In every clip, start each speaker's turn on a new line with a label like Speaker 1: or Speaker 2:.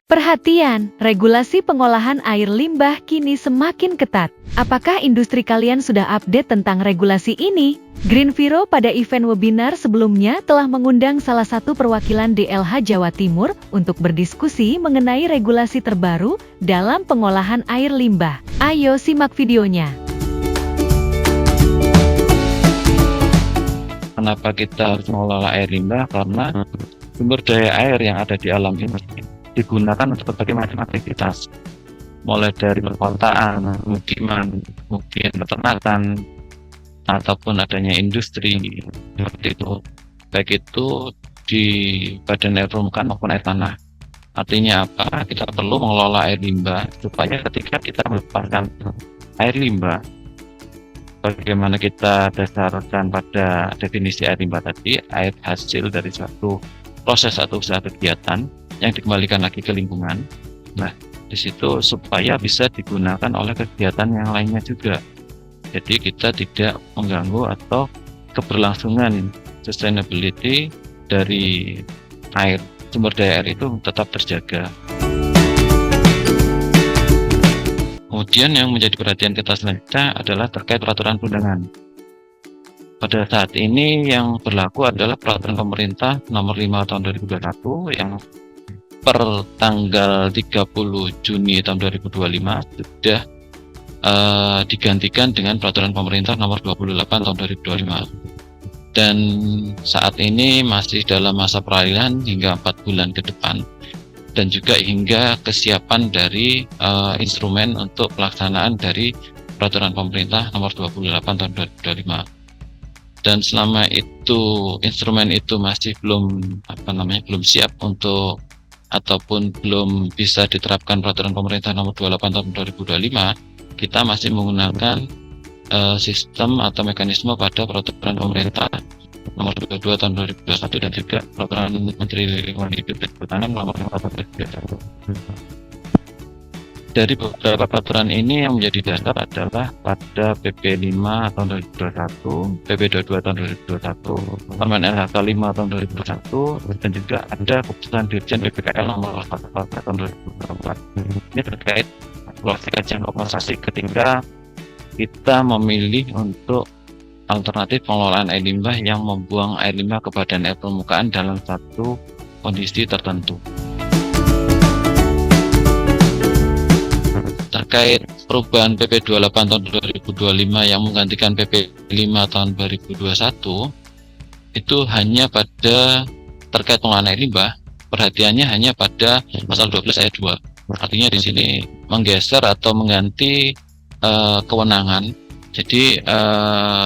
Speaker 1: Perhatian, regulasi pengolahan air limbah kini semakin ketat. Apakah industri kalian sudah update tentang regulasi ini? GreenViro pada event webinar sebelumnya telah mengundang salah satu perwakilan DLH Jawa Timur untuk berdiskusi mengenai regulasi terbaru dalam pengolahan air limbah. Ayo simak videonya.
Speaker 2: Kenapa kita harus mengelola air limbah? Karena sumber daya air yang ada di alam ini digunakan untuk berbagai macam aktivitas, mulai dari perkotaan, pemukiman, mungkin peternakan, ataupun adanya industri seperti itu, baik itu di badan air permukaan maupun air tanah. Artinya apa? Kita perlu mengelola air limbah supaya ketika kita melepaskan air limbah, bagaimana kita dasarkan pada definisi air limbah tadi, air hasil dari suatu proses atau usaha kegiatan yang dikembalikan lagi ke lingkungan. Nah, di situ supaya bisa digunakan oleh kegiatan yang lainnya juga. Jadi kita tidak mengganggu atau keberlangsungan sustainability dari air, sumber daya air itu tetap terjaga. Kemudian yang menjadi perhatian kita selanjutnya adalah terkait peraturan perundangan. Pada saat ini yang berlaku adalah peraturan pemerintah nomor 5 tahun 2021 yang per tanggal 30 Juni tahun 2025 sudah digantikan dengan peraturan pemerintah nomor 28 tahun 2025. Dan saat ini masih dalam masa peralihan hingga 4 bulan ke depan. Dan juga hingga kesiapan dari instrumen untuk pelaksanaan dari peraturan pemerintah nomor 28 tahun 2025. Dan selama itu instrumen itu masih belum siap untuk ataupun belum bisa diterapkan peraturan pemerintah nomor 28 tahun 2025, kita masih menggunakan sistem atau mekanisme pada peraturan pemerintah nomor 22 tahun 2021 dan juga peraturan Menteri Lingkungan Hidup dan Kehutanan nomor 5 tahun 2021. Dari beberapa peraturan ini yang menjadi dasar adalah pada PP 5 tahun 2021, PP 22 tahun 2021, Permen LHK 5 tahun 2021, dan juga ada keputusan Dirjen PPKL nomor 1 tahun 2024. Ini terkait lokasi kajian kompensasi ketika kita memilih untuk alternatif pengelolaan air limbah yang membuang air limbah ke badan air permukaan dalam satu kondisi tertentu. Terkait perubahan PP 28 tahun 2025 yang menggantikan PP 5 tahun 2021, itu hanya pada terkait pengelolaan air limbah, perhatiannya hanya pada pasal 12 ayat 2. Artinya di sini menggeser atau mengganti kewenangan. Jadi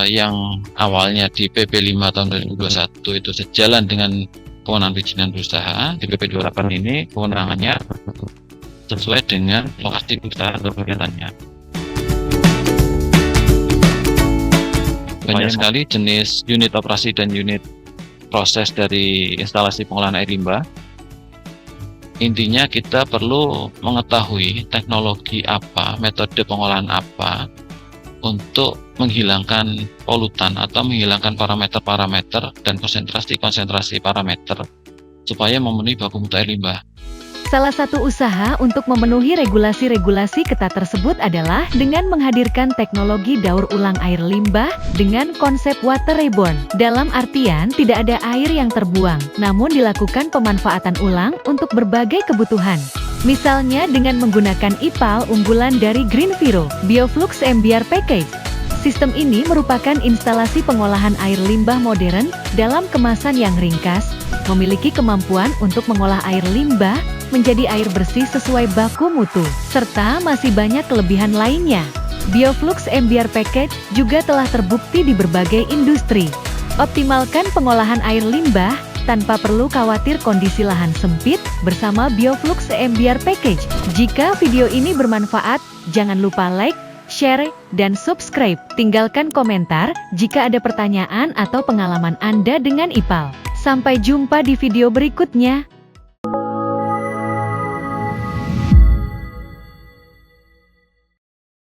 Speaker 2: yang awalnya di PP 5 tahun 2021 itu sejalan dengan kewenangan perizinan berusaha, di PP 28 ini kewenangannya sesuai dengan lokasi usaha atau kegiatannya. Banyak sekali jenis unit operasi dan unit proses dari instalasi pengolahan air limbah. Intinya kita perlu mengetahui teknologi apa, metode pengolahan apa untuk menghilangkan polutan atau menghilangkan parameter-parameter dan konsentrasi-konsentrasi parameter supaya memenuhi baku mutu air limbah.
Speaker 1: Salah satu usaha untuk memenuhi regulasi-regulasi ketat tersebut adalah dengan menghadirkan teknologi daur ulang air limbah dengan konsep water reborn. Dalam artian tidak ada air yang terbuang, namun dilakukan pemanfaatan ulang untuk berbagai kebutuhan. Misalnya dengan menggunakan IPAL unggulan dari GreenViro, Bioflux MBR Package. Sistem ini merupakan instalasi pengolahan air limbah modern dalam kemasan yang ringkas, memiliki kemampuan untuk mengolah air limbah menjadi air bersih sesuai baku mutu, serta masih banyak kelebihan lainnya. Bioflux MBR Package juga telah terbukti di berbagai industri. Optimalkan pengolahan air limbah tanpa perlu khawatir kondisi lahan sempit bersama Bioflux MBR Package. Jika video ini bermanfaat, jangan lupa like, share, dan subscribe. Tinggalkan komentar jika ada pertanyaan atau pengalaman Anda dengan IPAL. Sampai jumpa di video berikutnya.